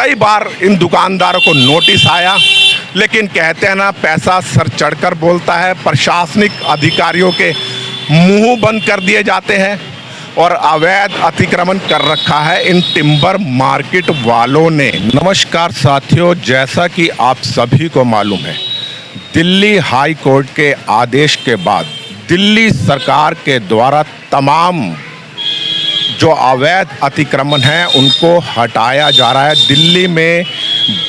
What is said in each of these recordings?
कई बार इन दुकानदारों को नोटिस आया, लेकिन कहते हैं ना, पैसा सर चढ़कर बोलता है। प्रशासनिक अधिकारियों के मुंह बंद कर दिए जाते हैं और अवैध अतिक्रमण कर रखा है इन टिम्बर मार्केट वालों ने। नमस्कार साथियों, जैसा कि आप सभी को मालूम है, दिल्ली हाई कोर्ट के आदेश के बाद दिल्ली सरकार के द्वारा तमाम जो अवैध अतिक्रमण हैं उनको हटाया जा रहा है। दिल्ली में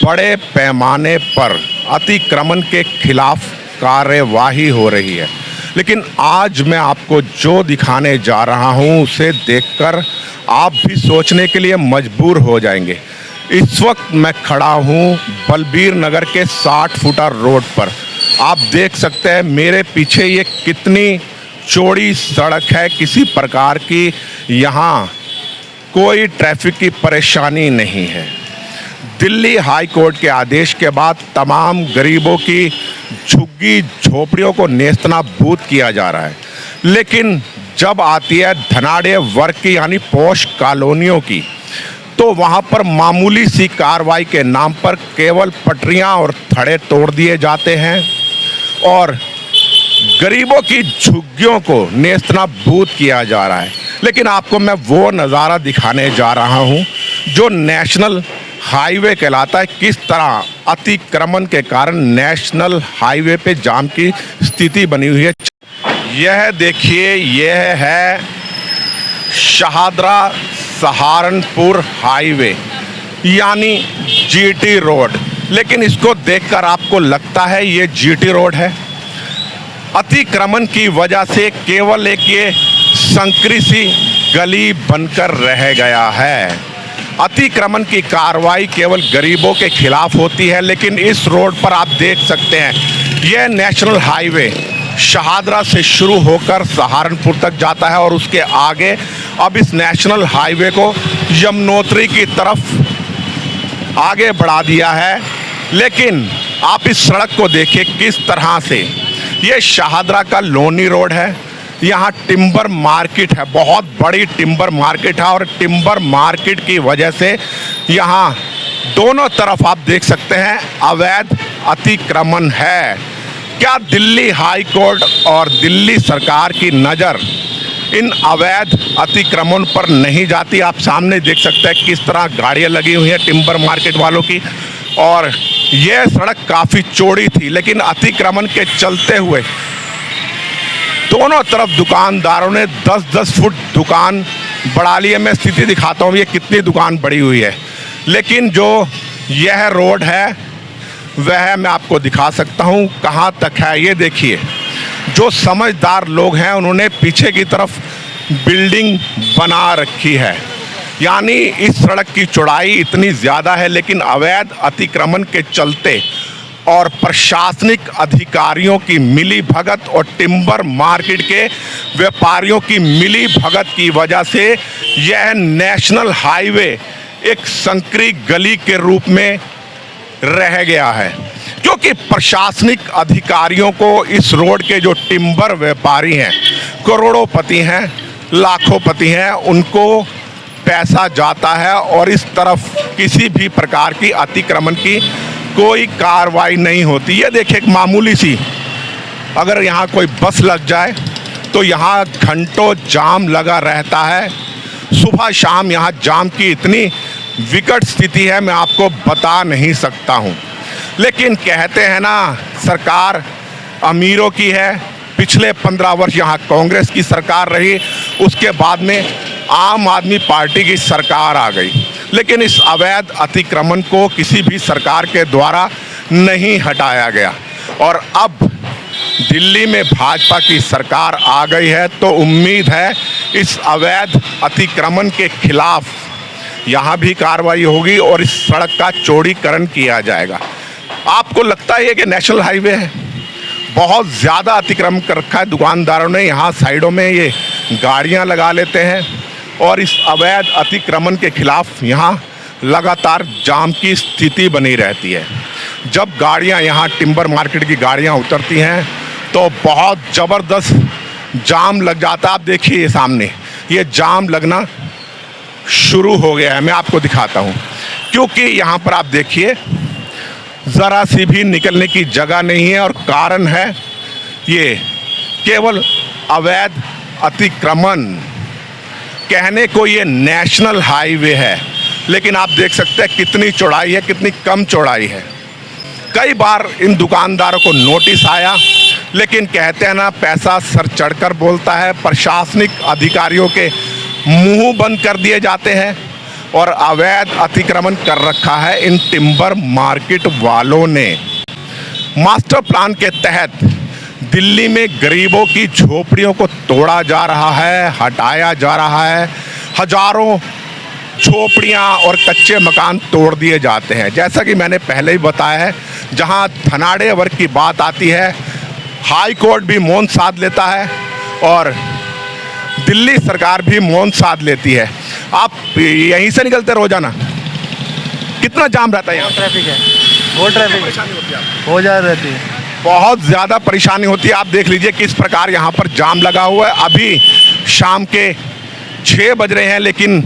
बड़े पैमाने पर अतिक्रमण के खिलाफ कार्यवाही हो रही है, लेकिन आज मैं आपको जो दिखाने जा रहा हूं उसे देखकर आप भी सोचने के लिए मजबूर हो जाएंगे। इस वक्त मैं खड़ा हूं बलबीर नगर के 60 फुटर रोड पर। आप देख सकते हैं मेरे पीछे ये कितनी चौड़ी सड़क है, किसी प्रकार की यहाँ कोई ट्रैफिक की परेशानी नहीं है। दिल्ली हाई कोर्ट के आदेश के बाद तमाम गरीबों की झुग्गी झोपड़ियों को नेस्तनाबूद किया जा रहा है, लेकिन जब आती है धनाढ़ वर्ग की यानी पॉश कॉलोनियों की, तो वहाँ पर मामूली सी कार्रवाई के नाम पर केवल पटरियाँ और थड़े तोड़ दिए जाते हैं और गरीबों की झुग्गियों को नेस्तनाबूद किया जा रहा है। लेकिन आपको मैं वो नज़ारा दिखाने जा रहा हूँ जो नेशनल हाईवे कहलाता है। किस तरह अतिक्रमण के कारण नेशनल हाईवे पे जाम की स्थिति बनी हुई है। यह देखिए, यह है शाहदरा सहारनपुर हाईवे यानी जीटी रोड, लेकिन इसको देखकर आपको लगता है ये जीटी रोड है। अतिक्रमण की वजह से केवल एक ये संकरी सी गली बनकर रह गया है। अतिक्रमण की कार्रवाई केवल गरीबों के खिलाफ होती है, लेकिन इस रोड पर आप देख सकते हैं यह नेशनल हाईवे शाहदरा से शुरू होकर सहारनपुर तक जाता है और उसके आगे अब इस नेशनल हाईवे को यमुनोत्री की तरफ आगे बढ़ा दिया है। लेकिन आप इस सड़क को देखिए किस तरह से, ये शाहदरा का लोनी रोड है। यहाँ टिम्बर मार्केट है, बहुत बड़ी टिम्बर मार्केट है और टिम्बर मार्केट की वजह से यहाँ दोनों तरफ आप देख सकते हैं अवैध अतिक्रमण है। क्या दिल्ली हाई कोर्ट और दिल्ली सरकार की नज़र इन अवैध अतिक्रमण पर नहीं जाती? आप सामने देख सकते हैं किस तरह गाड़ियाँ लगी हुई हैं टिम्बर मार्केट वालों की, और यह सड़क काफ़ी चौड़ी थी, लेकिन अतिक्रमण के चलते हुए दोनों तरफ दुकानदारों ने 10-10 फुट दुकान बढ़ा ली है। मैं स्थिति दिखाता हूँ ये कितनी दुकान बढ़ी हुई है, लेकिन जो यह रोड है वह मैं आपको दिखा सकता हूँ कहाँ तक है। ये देखिए, जो समझदार लोग हैं उन्होंने पीछे की तरफ बिल्डिंग बना रखी है, यानी इस सड़क की चौड़ाई इतनी ज़्यादा है, लेकिन अवैध अतिक्रमण के चलते और प्रशासनिक अधिकारियों की मिली भगत और टिम्बर मार्केट के व्यापारियों की मिली भगत की वजह से यह नेशनल हाईवे एक संकरी गली के रूप में रह गया है, क्योंकि प्रशासनिक अधिकारियों को इस रोड के जो टिम्बर व्यापारी हैं, करोड़ोंपति हैं, लाखोंपति हैं, उनको पैसा जाता है और इस तरफ किसी भी प्रकार की अतिक्रमण की कोई कार्रवाई नहीं होती। ये देखिए, एक मामूली सी अगर यहाँ कोई बस लग जाए तो यहाँ घंटों जाम लगा रहता है। सुबह शाम यहाँ जाम की इतनी विकट स्थिति है, मैं आपको बता नहीं सकता हूँ। लेकिन कहते हैं ना, सरकार अमीरों की है। पिछले 15 वर्ष यहाँ कांग्रेस की सरकार रही, उसके बाद में आम आदमी पार्टी की सरकार आ गई, लेकिन इस अवैध अतिक्रमण को किसी भी सरकार के द्वारा नहीं हटाया गया। और अब दिल्ली में भाजपा की सरकार आ गई है तो उम्मीद है इस अवैध अतिक्रमण के खिलाफ यहाँ भी कार्रवाई होगी और इस सड़क का चौड़ीकरण किया जाएगा। आपको लगता है कि नेशनल हाईवे है? बहुत ज़्यादा अतिक्रमण कर रखा है दुकानदारों ने। यहाँ साइडों में ये गाड़ियाँ लगा लेते हैं और इस अवैध अतिक्रमण के खिलाफ यहाँ लगातार जाम की स्थिति बनी रहती है। जब गाड़ियाँ यहाँ टिम्बर मार्केट की गाड़ियाँ उतरती हैं तो बहुत ज़बरदस्त जाम लग जाता है। आप देखिए सामने ये जाम लगना शुरू हो गया है, मैं आपको दिखाता हूँ। क्योंकि यहाँ पर आप देखिए ज़रा सी भी निकलने की जगह नहीं है और कारण है ये केवल अवैध अतिक्रमण। कहने को ये नेशनल हाईवे है, लेकिन आप देख सकते हैं कितनी चौड़ाई है, कितनी कम चौड़ाई है। कई बार इन दुकानदारों को नोटिस आया, लेकिन कहते हैं ना, पैसा सर चढ़कर बोलता है। प्रशासनिक अधिकारियों के मुंह बंद कर दिए जाते हैं और अवैध अतिक्रमण कर रखा है इन टिम्बर मार्केट वालों ने। मास्टर प्लान के तहत दिल्ली में गरीबों की झोपड़ियों को तोड़ा जा रहा है, हटाया जा रहा है। हजारों झोपड़ियाँ और कच्चे मकान तोड़ दिए जाते हैं। जैसा कि मैंने पहले ही बताया है, जहाँ धनाढ़े वर्ग की बात आती है, हाई कोर्ट भी मौन साध लेता है और दिल्ली सरकार भी मौन साध लेती है। आप यहीं से निकलते रोजाना, कितना जाम रहता है यहाँ? ट्रैफिक है, बहुत ट्रैफिक परेशानी होती है? हो जा रहती है, बहुत ज़्यादा परेशानी होती है। आप देख लीजिए किस प्रकार यहाँ पर जाम लगा हुआ है। अभी शाम के 6 बज रहे हैं, लेकिन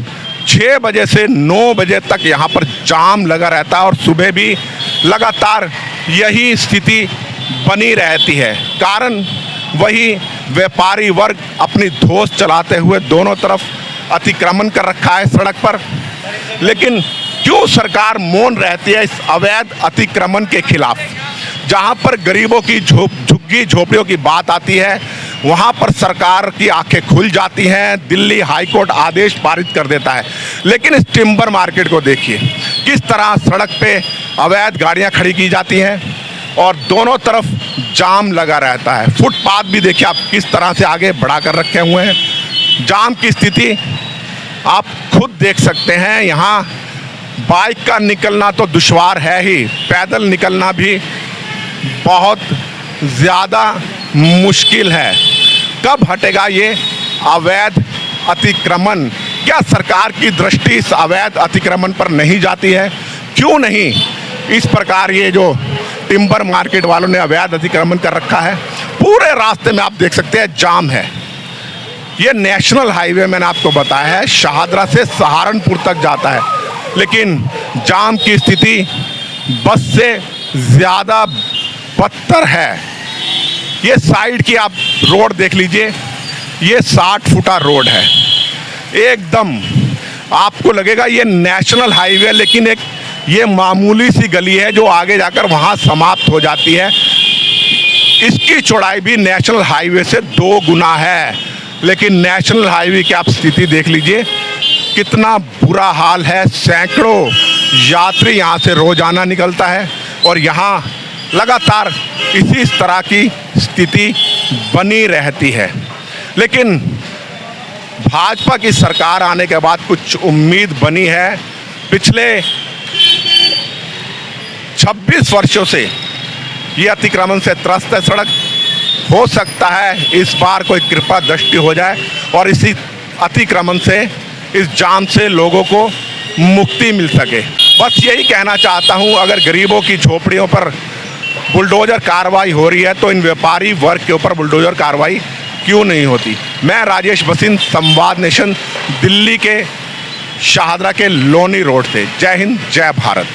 6 बजे से 9 बजे तक यहाँ पर जाम लगा रहता है और सुबह भी लगातार यही स्थिति बनी रहती है। कारण वही व्यापारी वर्ग अपनी धौंस चलाते हुए दोनों तरफ अतिक्रमण कर रखा है सड़क पर। लेकिन क्यों सरकार मौन रहती है इस अवैध अतिक्रमण के खिलाफ? जहाँ पर गरीबों की झुग्गी झोपड़ियों की बात आती है, वहाँ पर सरकार की आंखें खुल जाती हैं। दिल्ली हाई कोर्ट आदेश पारित कर देता है। लेकिन इस टिम्बर मार्केट को देखिए, किस तरह सड़क पे अवैध गाड़ियाँ खड़ी की जाती हैं और दोनों तरफ जाम लगा रहता है। फुटपाथ भी देखिए आप किस तरह से आगे बढ़ा कर रखे हुए हैं। जाम की स्थिति आप खुद देख सकते हैं। यहाँ बाइक का निकलना तो दुश्वार है ही, पैदल निकलना भी बहुत ज़्यादा मुश्किल है। कब हटेगा ये अवैध अतिक्रमण? क्या सरकार की दृष्टि इस अवैध अतिक्रमण पर नहीं जाती है? क्यों नहीं इस प्रकार ये जो टिम्बर मार्केट वालों ने अवैध अतिक्रमण कर रखा है? पूरे रास्ते में आप देख सकते हैं जाम है। ये नेशनल हाईवे मैंने आपको बताया है, शाहदरा से सहारनपुर तक जाता है, लेकिन जाम की स्थिति बस से ज़्यादा बदतर है। ये साइड की आप रोड देख लीजिए, ये 60 फुटा रोड है। एकदम आपको लगेगा ये नेशनल हाईवे, लेकिन एक ये मामूली सी गली है जो आगे जाकर वहाँ समाप्त हो जाती है। इसकी चौड़ाई भी नेशनल हाईवे से 2 गुना है, लेकिन नेशनल हाईवे की आप स्थिति देख लीजिए, कितना बुरा हाल है। सैकड़ों यात्री यहाँ से रोजाना निकलता है और यहाँ लगातार इसी तरह की स्थिति बनी रहती है। लेकिन भाजपा की सरकार आने के बाद कुछ उम्मीद बनी है। पिछले 26 वर्षों से ये अतिक्रमण से त्रस्त है सड़क। हो सकता है इस बार कोई कृपा दृष्टि हो जाए और इसी अतिक्रमण से, इस जाम से लोगों को मुक्ति मिल सके। बस यही कहना चाहता हूँ। अगर गरीबों की झोपड़ियों पर बुलडोजर कार्रवाई हो रही है तो इन व्यापारी वर्ग के ऊपर बुलडोजर कार्रवाई क्यों नहीं होती? मैं राजेश बसिन, संवाद नेशन, दिल्ली के शाहदरा के लोनी रोड से। जय हिंद, जय भारत।